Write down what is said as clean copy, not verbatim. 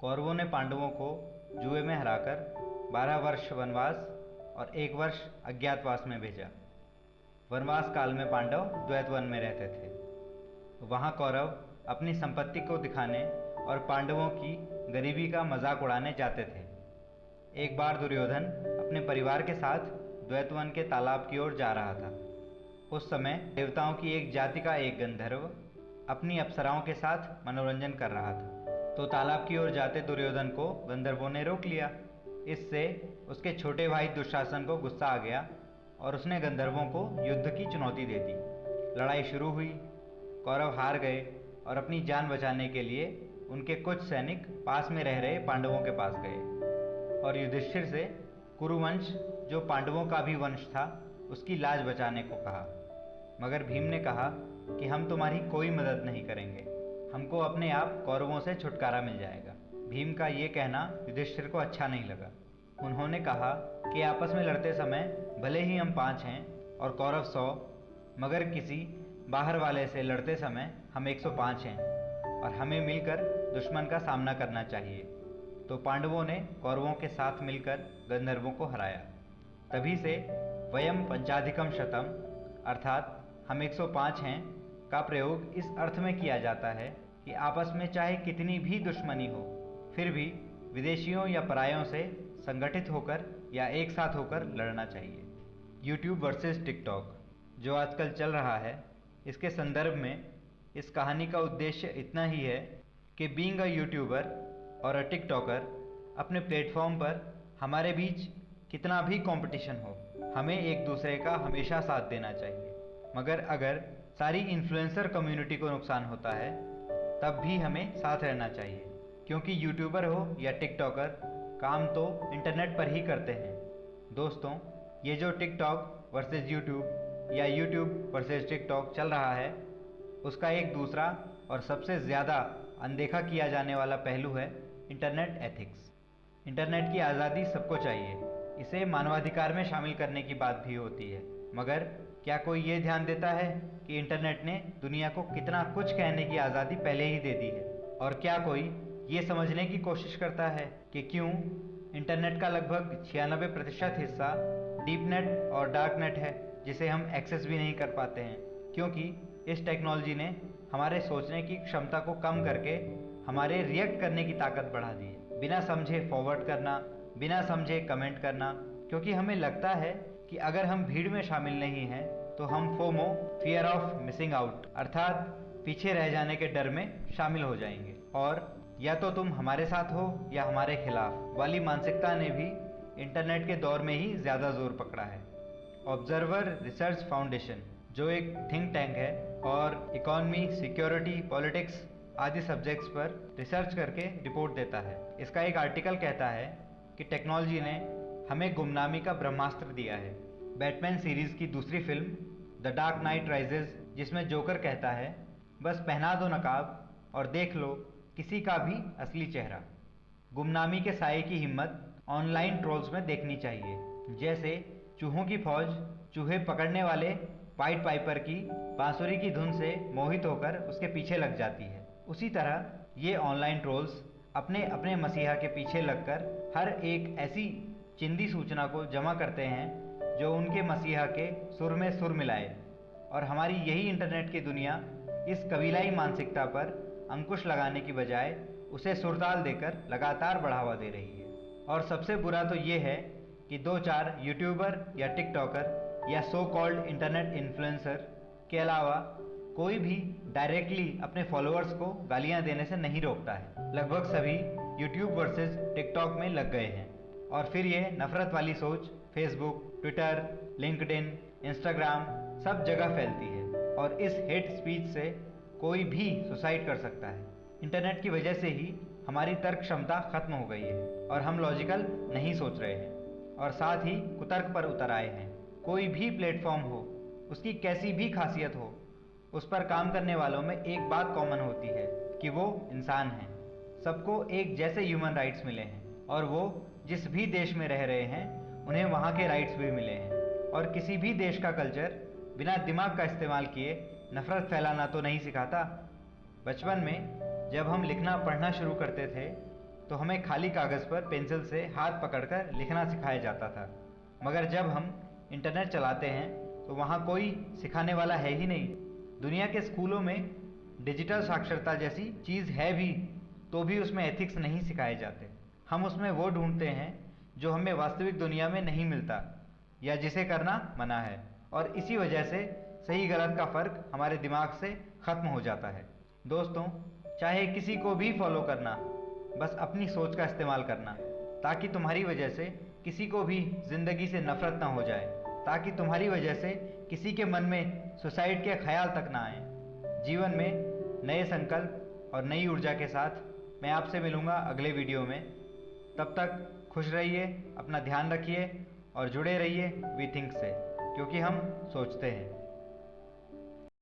कौरवों ने पांडवों को जुए में हराकर 12 वर्ष वनवास और 1 वर्ष अज्ञातवास में भेजा। वनवास काल में पांडव द्वैतवन में रहते थे। वहाँ कौरव अपनी संपत्ति को दिखाने और पांडवों की गरीबी का मजाक उड़ाने जाते थे। एक बार दुर्योधन अपने परिवार के साथ द्वैतवन के तालाब की ओर जा रहा था। उस समय देवताओं की एक जाति का एक गंधर्व अपनी अप्सराओं के साथ मनोरंजन कर रहा था। तो तालाब की ओर जाते दुर्योधन को गंधर्वों ने रोक लिया। इससे उसके छोटे भाई दुशासन को गुस्सा आ गया और उसने गंधर्वों को युद्ध की चुनौती दे दी। लड़ाई शुरू हुई। कौरव हार गए और अपनी जान बचाने के लिए उनके कुछ सैनिक पास में रह रहे पांडवों के पास गए और युधिष्ठिर से कुरुवंश, जो पांडवों का भी वंश था, उसकी लाज बचाने को कहा। मगर भीम ने कहा कि हम तुम्हारी कोई मदद नहीं करेंगे, हमको अपने आप कौरवों से छुटकारा मिल जाएगा। भीम का ये कहना युधिष्ठिर को अच्छा नहीं लगा। उन्होंने कहा कि आपस में लड़ते समय भले ही हम 5 हैं और कौरव 100, मगर किसी बाहर वाले से लड़ते समय हम 105 हैं और हमें मिलकर दुश्मन का सामना करना चाहिए। तो पांडवों ने कौरवों के साथ मिलकर गंधर्वों को हराया। तभी से वयम पंचाधिकम शतम अर्थात हम 105 हैं का प्रयोग इस अर्थ में किया जाता है कि आपस में चाहे कितनी भी दुश्मनी हो, फिर भी विदेशियों या परायों से संगठित होकर या एक साथ होकर लड़ना चाहिए। यूट्यूब वर्सेस टिकटॉक जो आजकल चल रहा है, इसके संदर्भ में इस कहानी का उद्देश्य इतना ही है कि बीइंग अ यूट्यूबर और अ टिकटॉकर अपने प्लेटफॉर्म पर हमारे बीच कितना भी कंपटीशन हो, हमें एक दूसरे का हमेशा साथ देना चाहिए। मगर अगर सारी इन्फ्लुएंसर कम्युनिटी को नुकसान होता है, तब भी हमें साथ रहना चाहिए, क्योंकि यूट्यूबर हो या टिकटॉकर, काम तो इंटरनेट पर ही करते हैं। दोस्तों, ये जो टिकटॉक वर्सेस यूट्यूब या यूट्यूब वर्सेस टिकटॉक चल रहा है, उसका एक दूसरा और सबसे ज़्यादा अनदेखा किया जाने वाला पहलू है इंटरनेट एथिक्स। इंटरनेट की आज़ादी सबको चाहिए, इसे मानवाधिकार में शामिल करने की बात भी होती है। मगर क्या कोई ये ध्यान देता है कि इंटरनेट ने दुनिया को कितना कुछ कहने की आज़ादी पहले ही दे दी है? और क्या कोई ये समझने की कोशिश करता है कि क्यों इंटरनेट का लगभग 96% हिस्सा डीप नेट और डार्क नेट है, जिसे हम एक्सेस भी नहीं कर पाते हैं? क्योंकि इस टेक्नोलॉजी ने हमारे सोचने की क्षमता को कम करके हमारे रिएक्ट करने की ताकत बढ़ा दी है। बिना समझे फॉरवर्ड करना, बिना समझे कमेंट करना, क्योंकि हमें लगता है कि अगर हम भीड़ में शामिल नहीं हैं तो हम FOMO, fear of missing out, अर्थात पीछे रह जाने के डर में शामिल हो जाएंगे। और या तो तुम हमारे साथ हो या हमारे खिलाफ वाली मानसिकता ने भी इंटरनेट के दौर में ही ज़्यादा जोर पकड़ा है। ऑब्जर्वर रिसर्च फाउंडेशन, जो एक थिंक टैंक है और इकोनॉमी, सिक्योरिटी, पॉलिटिक्स आदि सब्जेक्ट्स पर रिसर्च करके रिपोर्ट देता है। इसका एक आर्टिकल कहता है कि टेक्नोलॉजी ने हमें गुमनामी का ब्रह्मास्त्र दिया है। बैटमैन सीरीज़ की दूसरी film the dark night rises, जिसमें जोकर कहता है, बस पहना दो नकाब और देख लो किसी का भी असली चेहरा। गुमनामी के साये की हिम्मत ऑनलाइन ट्रोल्स में देखनी चाहिए। जैसे चूहों की फौज चूहे पकड़ने वाले पाइट पाइपर की बांसुरी की धुन से मोहित होकर उसके पीछे लग जाती है, उसी तरह ये ऑनलाइन ट्रोल्स अपने अपने मसीहा के पीछे लगकर हर एक ऐसी चिंदी सूचना को जमा करते हैं जो उनके मसीहा के सुर में सुर मिलाए। और हमारी यही इंटरनेट की दुनिया इस कबीलाई मानसिकता पर अंकुश लगाने की बजाय उसे सुरताल देकर लगातार बढ़ावा दे रही है। और सबसे बुरा तो ये है कि 2-4 यूट्यूबर या टिकटॉकर या सो कॉल्ड इंटरनेट इन्फ्लुएंसर के अलावा कोई भी डायरेक्टली अपने फॉलोअर्स को गालियां देने से नहीं रोकता है। लगभग सभी यूट्यूब वर्सेस टिकटॉक में लग गए हैं और फिर ये नफरत वाली सोच फेसबुक, ट्विटर, लिंक्डइन, इंस्टाग्राम सब जगह फैलती है और इस हेट स्पीच से कोई भी सुसाइड कर सकता है। इंटरनेट की वजह से ही हमारी तर्क क्षमता खत्म हो गई है और हम लॉजिकल नहीं सोच रहे हैं और साथ ही कुतर्क पर उतर आए हैं। कोई भी प्लेटफॉर्म हो, उसकी कैसी भी खासियत हो, उस पर काम करने वालों में एक बात कॉमन होती है कि वो इंसान हैं। सबको एक जैसे ह्यूमन राइट्स मिले हैं और वो जिस भी देश में रह रहे हैं उन्हें वहाँ के राइट्स भी मिले हैं। और किसी भी देश का कल्चर बिना दिमाग का इस्तेमाल किए नफरत फैलाना तो नहीं सिखाता। बचपन में जब हम लिखना पढ़ना शुरू करते थे तो हमें खाली कागज़ पर पेंसिल से हाथ पकड़कर लिखना सिखाया जाता था। मगर जब हम इंटरनेट चलाते हैं तो वहाँ कोई सिखाने वाला है ही नहीं। दुनिया के स्कूलों में डिजिटल साक्षरता जैसी चीज़ है भी, तो भी उसमें एथिक्स नहीं सिखाए जाते। हम उसमें वो ढूंढते हैं जो हमें वास्तविक दुनिया में नहीं मिलता या जिसे करना मना है, और इसी वजह से सही गलत का फ़र्क हमारे दिमाग से ख़त्म हो जाता है। दोस्तों, चाहे किसी को भी फॉलो करना, बस अपनी सोच का इस्तेमाल करना, ताकि तुम्हारी वजह से किसी को भी ज़िंदगी से नफ़रत ना हो जाए, ताकि तुम्हारी वजह से किसी के मन में सुसाइड के ख्याल तक ना आए। जीवन में नए संकल्प और नई ऊर्जा के साथ मैं आपसे मिलूँगा अगले वीडियो में। तब तक खुश रहिए, अपना ध्यान रखिए और जुड़े रहिए वी थिंक से, क्योंकि हम सोचते हैं।